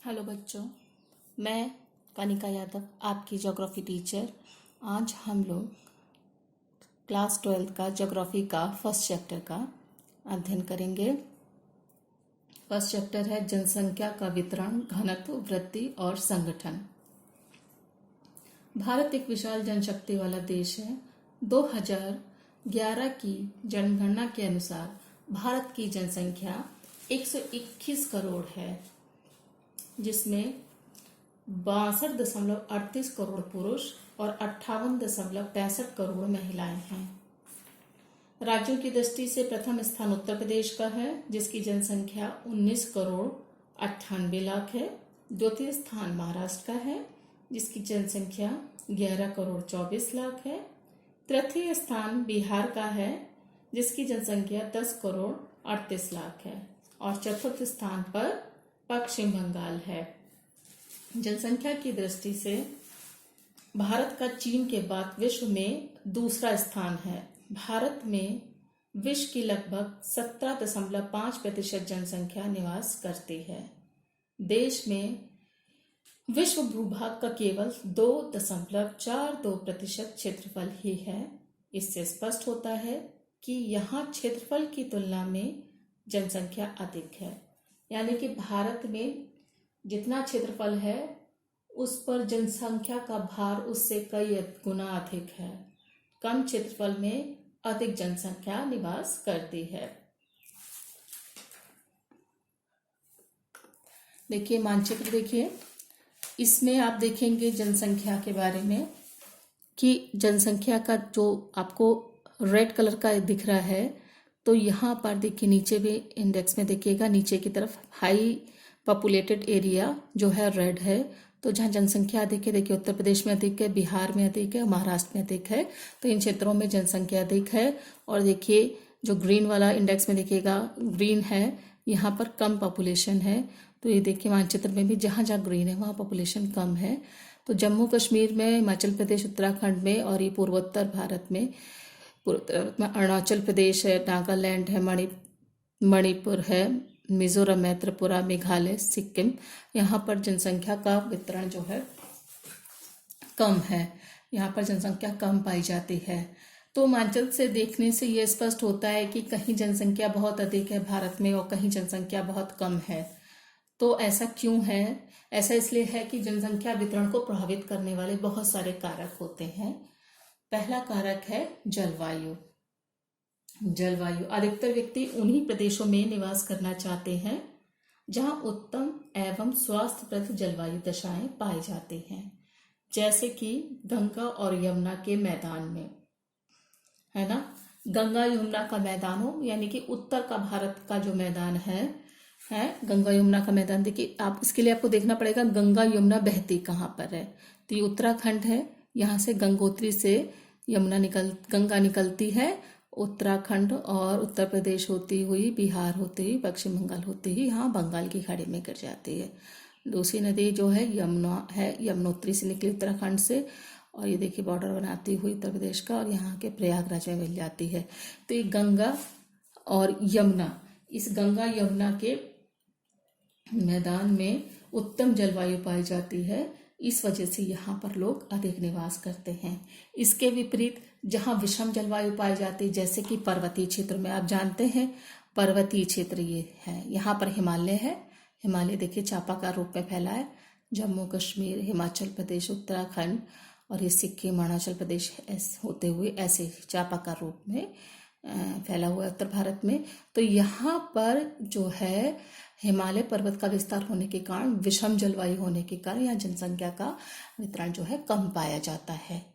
Hello बच्चों, मैं कनिका यादव आपकी ज्योग्राफी टीचर। आज हम लोग क्लास 12 का ज्योग्राफी का फर्स्ट चैप्टर का अध्ययन करेंगे। फर्स्ट चैप्टर है जनसंख्या का वितरण, घनत्व, वृद्धि और संगठन। भारत एक विशाल जनशक्ति वाला देश है। 2011 की जनगणना के अनुसार भारत की जनसंख्या 121 करोड़ है, जिसमें 62.38 करोड़ पुरुष और 58.65 करोड़ महिलाएं हैं। राज्यों की दृष्टि से प्रथम स्थान उत्तर प्रदेश का है, जिसकी जनसंख्या 19 करोड़ 98 लाख है। द्वितीय स्थान महाराष्ट्र का है, जिसकी जनसंख्या 11 करोड़ 24 लाख है। तृतीय स्थान बिहार का है, जिसकी जनसंख्या 10 करोड़ 38 लाख है। और चतुर्थ स्थान पर पश्चिम बंगाल है। जनसंख्या की दृष्टि से भारत का चीन के बाद विश्व में दूसरा स्थान है। भारत में विश्व की लगभग 17.5% जनसंख्या निवास करती है। देश में विश्व भूभाग का केवल 2.42% क्षेत्रफल ही है। इससे स्पष्ट होता है कि यहाँ क्षेत्रफल की तुलना में जनसंख्या अधिक है। यानी कि भारत में जितना क्षेत्रफल है उस पर जनसंख्या का भार उससे कई गुना अधिक है। कम क्षेत्रफल में अधिक जनसंख्या निवास करती है। देखिए मानचित्र, देखिए इसमें आप देखेंगे जनसंख्या के बारे में कि जनसंख्या का जो आपको रेड कलर का दिख रहा है, तो यहाँ पर देखिए नीचे भी इंडेक्स में देखिएगा, नीचे की तरफ हाई पॉपुलेटेड एरिया जो है रेड है। तो जहाँ जनसंख्या अधिक है, देखिए उत्तर प्रदेश में अधिक है, बिहार में अधिक है, महाराष्ट्र में अधिक है। तो इन क्षेत्रों में जनसंख्या अधिक है। और देखिए जो ग्रीन वाला इंडेक्स में देखिएगा, ग्रीन है, यहाँ पर कम पॉपुलेशन है। तो ये देखिए मानचित्र में भी जहाँ जहाँ ग्रीन है वहाँ पॉपुलेशन कम है। तो जम्मू कश्मीर में, हिमाचल प्रदेश, उत्तराखंड में और ये पूर्वोत्तर भारत में अरुणाचल प्रदेश है, नागालैंड है, मणिपुर है, मिजोरम है, त्रिपुरा, मेघालय, सिक्किम, यहाँ पर जनसंख्या का वितरण जो है कम है। यहाँ पर जनसंख्या कम पाई जाती है। तो मानचित्र से देखने से ये स्पष्ट होता है कि कहीं जनसंख्या बहुत अधिक है भारत में और कहीं जनसंख्या बहुत कम है। तो ऐसा क्यों है? ऐसा इसलिए है कि जनसंख्या वितरण को प्रभावित करने वाले बहुत सारे कारक होते हैं। पहला कारक है जलवायु। जलवायु, अधिकतर व्यक्ति उन्हीं प्रदेशों में निवास करना चाहते हैं जहां उत्तम एवं स्वास्थ्यप्रद जलवायु दशाएं पाई जाती हैं, जैसे कि गंगा और यमुना के मैदान में, है ना। गंगा यमुना का मैदान हो, यानी कि उत्तर का भारत का जो मैदान है गंगा यमुना का मैदान। देखिए आप इसके लिए आपको देखना पड़ेगा गंगा यमुना बहती कहाँ पर है। तो ये उत्तराखंड है, यहाँ से गंगोत्री से गंगा निकलती है उत्तराखंड और उत्तर प्रदेश होती हुई, बिहार होती हुई, पश्चिम बंगाल होती हुई यहाँ बंगाल की खाड़ी में गिर जाती है। दूसरी नदी जो है यमुना है, यमुनोत्री से निकली उत्तराखंड से, और ये देखिए बॉर्डर बनाती हुई उत्तर प्रदेश का, और यहाँ के प्रयागराज में मिल जाती है। तो ये गंगा और यमुना, इस गंगा यमुना के मैदान में उत्तम जलवायु पाई जाती है। इस वजह से यहाँ पर लोग अधिक निवास करते हैं। इसके विपरीत जहाँ विषम जलवायु पाई जाती है, जैसे कि पर्वतीय क्षेत्र में, आप जानते हैं पर्वतीय क्षेत्र ये है, यहाँ पर हिमालय है। हिमालय देखिए चापाकार रूप में फैला है। जम्मू कश्मीर, हिमाचल प्रदेश, उत्तराखंड और ये सिक्किम, अरुणाचल प्रदेश होते हुए ऐसे चापाकार रूप में फैला हुआ है उत्तर भारत में। तो यहाँ पर जो है हिमालय पर्वत का विस्तार होने के कारण, विषम जलवायु होने के कारण यहाँ जनसंख्या का वितरण जो है कम पाया जाता है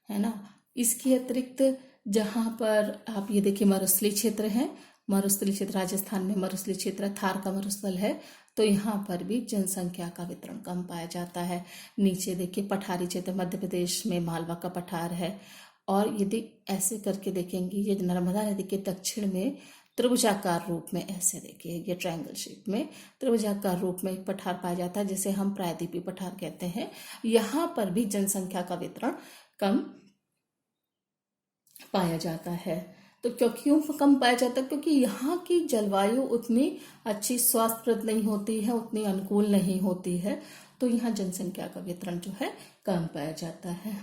ना। इसके अतिरिक्त जहाँ पर आप ये देखिए मरुस्थलीय क्षेत्र है, मरुस्थलीय क्षेत्र राजस्थान में मरुस्थलीय क्षेत्र, थार का मरुस्थल है, तो यहाँ पर भी जनसंख्या का वितरण कम पाया जाता है। नीचे देखिए पठारी क्षेत्र, मध्य प्रदेश में मालवा का पठार है। और यदि ऐसे करके देखेंगे, ये नर्मदा नदी के दक्षिण में त्रिभुजाकार रूप में, ऐसे देखिए ये ट्रायंगल शेप में त्रिभुजाकार रूप में एक पठार पाया जाता है, जिसे हम प्रायद्वीपीय पठार कहते हैं। यहाँ पर भी जनसंख्या का वितरण कम पाया जाता है। तो क्यों कम पाया जाता है? क्योंकि यहाँ की जलवायु उतनी अच्छी स्वास्थ्यप्रद नहीं होती है, उतनी अनुकूल नहीं होती है, तो यहाँ जनसंख्या का वितरण जो है कम पाया जाता है।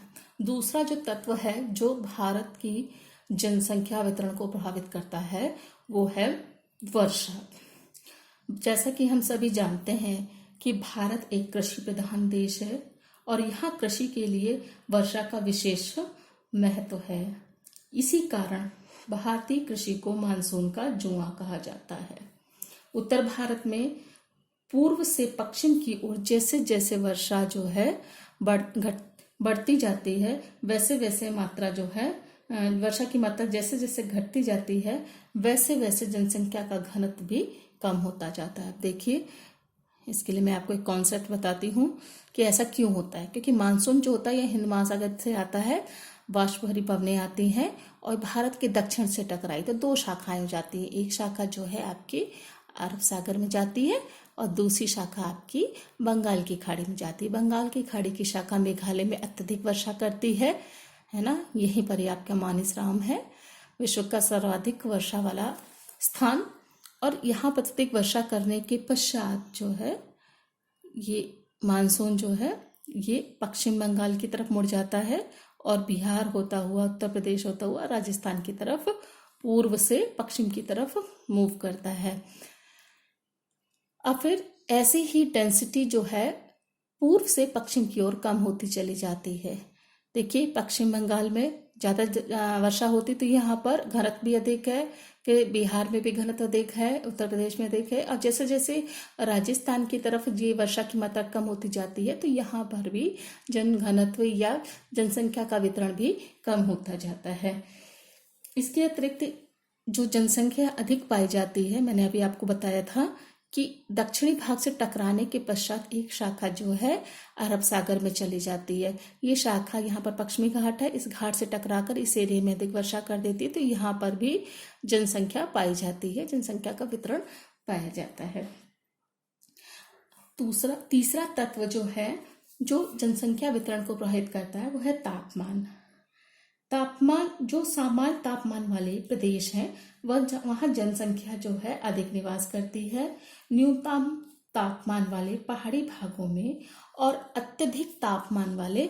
दूसरा जो तत्व है जो भारत की जनसंख्या वितरण को प्रभावित करता है वो है वर्षा। जैसा कि हम सभी जानते हैं कि भारत एक कृषि प्रधान देश है और यहाँ कृषि के लिए वर्षा का विशेष महत्व है। इसी कारण भारतीय कृषि को मानसून का जुआ कहा जाता है। उत्तर भारत में पूर्व से पश्चिम की ओर जैसे जैसे वर्षा जो है बढ़ती जाती है, वैसे वैसे मात्रा जो है वर्षा की मात्रा जैसे जैसे घटती जाती है, वैसे वैसे जनसंख्या का घनत्व भी कम होता जाता है। देखिए, इसके लिए मैं आपको एक कॉन्सेप्ट बताती हूँ कि ऐसा क्यों होता है। क्योंकि मानसून जो होता है यह हिंद महासागर से आता है, वाष्प भरी पवनें आती हैं और भारत के दक्षिण से टकराई तो दो शाखाएं हो जाती है। एक शाखा जो है आपकी अरब सागर में जाती है और दूसरी शाखा आपकी बंगाल की खाड़ी में जाती है। बंगाल की खाड़ी की शाखा मेघालय में अत्यधिक वर्षा करती है ना। यहीं पर ही आपका मानसराम है, विश्व का सर्वाधिक वर्षा वाला स्थान। और यहाँ पर अत्यधिक वर्षा करने के पश्चात जो है ये मानसून जो है ये पश्चिम बंगाल की तरफ मुड़ जाता है और बिहार होता हुआ, उत्तर प्रदेश होता हुआ राजस्थान की तरफ पूर्व से पश्चिम की तरफ मूव करता है। अब फिर ऐसी ही डेंसिटी जो है पूर्व से पश्चिम की ओर कम होती चली जाती है। देखिए, पश्चिम बंगाल में ज़्यादा वर्षा होती तो यहाँ पर घनत्व भी अधिक है, कि बिहार में भी घनत्व अधिक है, उत्तर प्रदेश में अधिक है। और जैसे जैसे राजस्थान की तरफ ये वर्षा की मात्रा कम होती जाती है तो यहाँ पर भी जन घनत्व या जनसंख्या का वितरण भी कम होता जाता है। इसके अतिरिक्त जो जनसंख्या अधिक पाई जाती है, मैंने अभी आपको बताया था कि दक्षिणी भाग से टकराने के पश्चात एक शाखा जो है अरब सागर में चली जाती है। ये शाखा यहाँ पर पश्चिमी घाट है, इस घाट से टकराकर इस एरिया में अधिक वर्षा कर देती है, तो यहाँ पर भी जनसंख्या पाई जाती है, जनसंख्या का वितरण पाया जाता है। तीसरा तत्व जो है जो जनसंख्या वितरण को प्रभावित करता है वो है तापमान। तापमान, जो सामान्य तापमान वाले प्रदेश हैं वहाँ जनसंख्या जो है अधिक निवास करती है। न्यूनतम तापमान वाले पहाड़ी भागों में और अत्यधिक तापमान वाले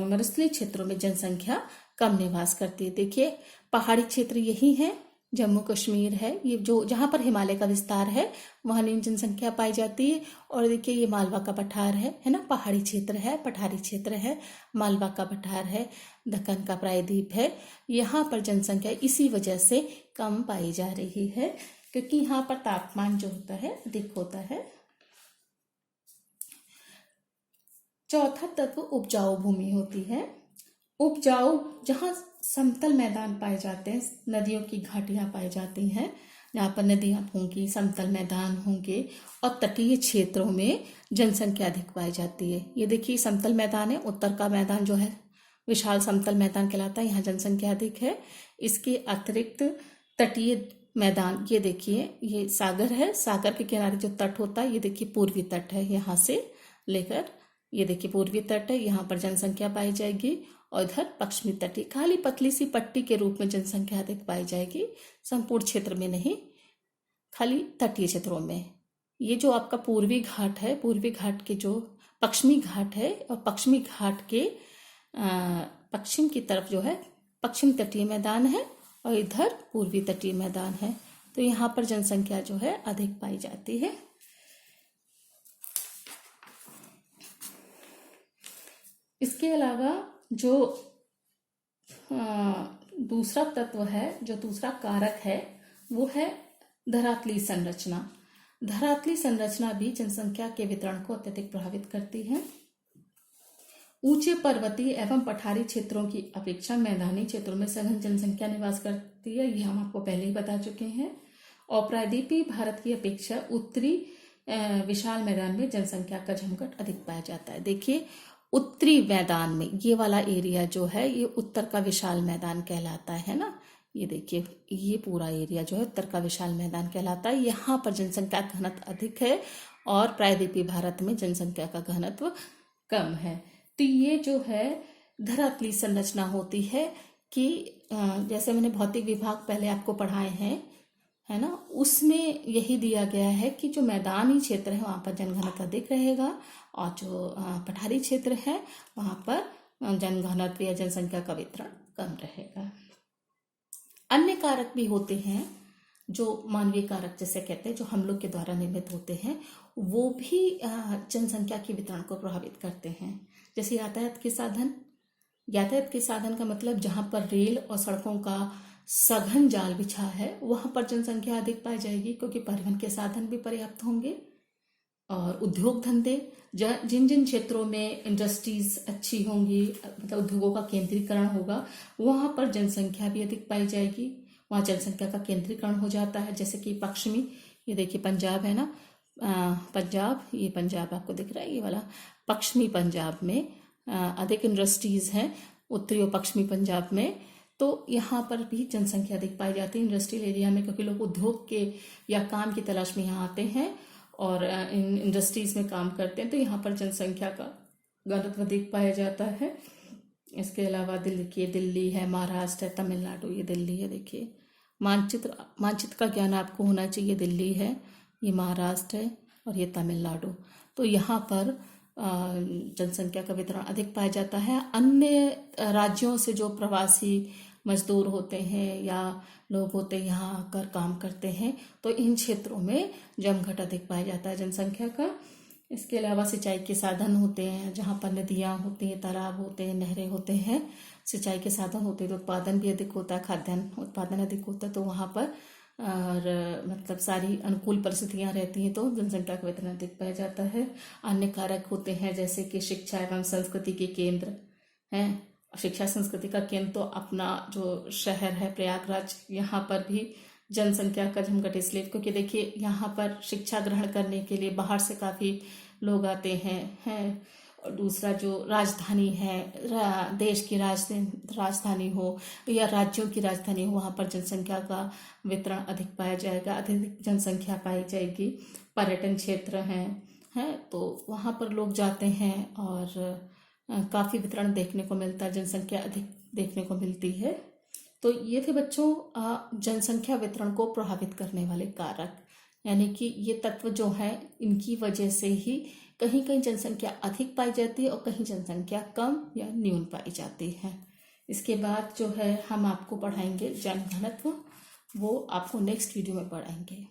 मरुस्थलीय क्षेत्रों में जनसंख्या कम निवास करती है। देखिए, पहाड़ी क्षेत्र यही है, जम्मू कश्मीर है, ये जो जहाँ पर हिमालय का विस्तार है वहाँ न्यून जनसंख्या पाई जाती है। और देखिए, ये मालवा का पठार है ना, पहाड़ी क्षेत्र है, पठारी क्षेत्र है, मालवा का पठार है, दक्कन का प्रायद्वीप है। यहाँ पर जनसंख्या इसी वजह से कम पाई जा रही है क्योंकि यहाँ पर तापमान जो होता है अधिक होता है। चौथा तत्व उपजाऊ भूमि होती है। उपजाऊ, जहाँ समतल मैदान पाए जाते हैं, नदियों की घाटियाँ पाई जाती हैं, जहाँ पर नदियाँ होंगी, समतल मैदान होंगे और तटीय क्षेत्रों में जनसंख्या अधिक पाई जाती है। ये देखिए, समतल मैदान है, उत्तर का मैदान जो है विशाल समतल मैदान कहलाता है, यहाँ जनसंख्या अधिक है। इसके अतिरिक्त तटीय मैदान, ये देखिए, ये सागर है, सागर के किनारे जो तट होता है, ये देखिए पूर्वी तट है, यहाँ से लेकर ये देखिए पूर्वी तट है, यहाँ पर जनसंख्या पाई जाएगी। और इधर पश्चिमी तटीय, खाली पतली सी पट्टी के रूप में जनसंख्या अधिक पाई जाएगी, संपूर्ण क्षेत्र में नहीं, खाली तटीय क्षेत्रों में। ये जो आपका पूर्वी घाट है, पूर्वी घाट के जो पश्चिमी घाट है और पश्चिमी घाट के पश्चिम की तरफ जो है पश्चिम तटीय मैदान है और इधर पूर्वी तटीय मैदान है, तो यहाँ पर जनसंख्या जो है अधिक पाई जाती है। इसके अलावा जो दूसरा तत्व है, जो दूसरा कारक है वो है धरातलीय संरचना। धरातलीय संरचना भी जनसंख्या के वितरण को अत्यधिक प्रभावित करती है। ऊंचे पर्वतीय एवं पठारी क्षेत्रों की अपेक्षा मैदानी क्षेत्रों में सघन जनसंख्या निवास करती है, ये हम आपको पहले ही बता चुके हैं। और प्रायद्वीपीय भारत की अपेक्षा उत्तरी विशाल मैदान में जनसंख्या का जमघट अधिक पाया जाता है। देखिए, उत्तरी मैदान में ये वाला एरिया जो है ये उत्तर का विशाल मैदान कहलाता है ना। ये देखिए, ये पूरा एरिया जो है उत्तर का विशाल मैदान कहलाता है। यहाँ पर जनसंख्या का घनत्व अधिक है और प्रायद्वीपीय भारत में जनसंख्या का घनत्व कम है। तो ये जो है धरातलीय संरचना होती है कि जैसे मैंने भौतिक विभाग पहले आपको पढ़ाए हैं, है ना, उसमें यही दिया गया है कि जो मैदानी क्षेत्र है वहाँ पर जनघनत्व अधिक रहेगा और जो पठारी क्षेत्र है वहाँ पर जनघनत्व या जनसंख्या का वितरण कम रहेगा। अन्य कारक भी होते हैं जो मानवीय कारक जैसे कहते हैं, जो हम लोग के द्वारा निर्मित होते हैं, वो भी जनसंख्या के वितरण को प्रभावित करते हैं। जैसे यातायात के साधन। यातायात के साधन का मतलब जहाँ पर रेल और सड़कों का सघन जाल बिछा है वहाँ पर जनसंख्या अधिक पाई जाएगी, क्योंकि परिवहन के साधन भी पर्याप्त होंगे। और उद्योग धंधे, जिन जिन क्षेत्रों में इंडस्ट्रीज अच्छी होंगी, मतलब उद्योगों का केंद्रीकरण होगा, वहाँ पर जनसंख्या भी अधिक पाई जाएगी, वहाँ जनसंख्या का केंद्रीकरण हो जाता है। जैसे कि पश्चिमी, ये देखिए पंजाब है ना, पंजाब, ये पंजाब आपको दिख रहा है, ये वाला पश्चिमी पंजाब में अधिक इंडस्ट्रीज हैं, उत्तरी और पश्चिमी पंजाब में, तो यहाँ पर भी जनसंख्या अधिक पाई जाती है इंडस्ट्रियल एरिया में, क्योंकि लोग उद्योग के या काम की तलाश में यहाँ आते हैं और इन इंडस्ट्रीज में काम करते हैं, तो यहाँ पर जनसंख्या का घनत्व अधिक पाया जाता है। इसके अलावा दिल्ली है, महाराष्ट्र है, तमिलनाडु, ये दिल्ली है, देखिए मानचित्र का ज्ञान आपको होना चाहिए। दिल्ली है, ये महाराष्ट्र है और ये तमिलनाडु। तो यहाँ पर जनसंख्या का वितरण अधिक पाया जाता है। अन्य राज्यों से जो प्रवासी मजदूर होते हैं या लोग होते हैं यहाँ आकर काम करते हैं, तो इन क्षेत्रों में जमघट अधिक पाया जाता है जनसंख्या का। इसके अलावा सिंचाई के साधन होते हैं, जहाँ पर नदियाँ होती हैं, तालाब होते हैं, नहरें होते हैं, सिंचाई के साधन होते हैं, तो उत्पादन भी अधिक होता है, खाद्यान्न उत्पादन अधिक होता है, तो वहाँ पर और मतलब सारी अनुकूल परिस्थितियाँ रहती हैं, तो जनसंख्या का वितरण अधिक पाया जाता है। अन्य कारक होते हैं जैसे कि शिक्षा एवं संस्कृति के केंद्र हैं। शिक्षा संस्कृति का केंद्र तो अपना जो शहर है प्रयागराज, यहाँ पर भी जनसंख्या का जमघट इसलिए क्योंकि देखिए यहाँ पर शिक्षा ग्रहण करने के लिए बाहर से काफ़ी लोग आते हैं। और दूसरा जो राजधानी है, देश की राजधानी हो या राज्यों की राजधानी हो, वहाँ पर जनसंख्या का वितरण अधिक पाया जाएगा, अधिक जनसंख्या पाई जाएगी। पर्यटन क्षेत्र हैं तो वहाँ पर लोग जाते हैं और काफ़ी वितरण देखने को मिलता है, जनसंख्या अधिक देखने को मिलती है। तो ये थे बच्चों जनसंख्या वितरण को प्रभावित करने वाले कारक, यानी कि ये तत्व जो है इनकी वजह से ही कहीं कहीं जनसंख्या अधिक पाई जाती है और कहीं जनसंख्या कम या न्यून पाई जाती है। इसके बाद जो है हम आपको पढ़ाएंगे जनघनत्व, वो आपको नेक्स्ट वीडियो में पढ़ाएंगे।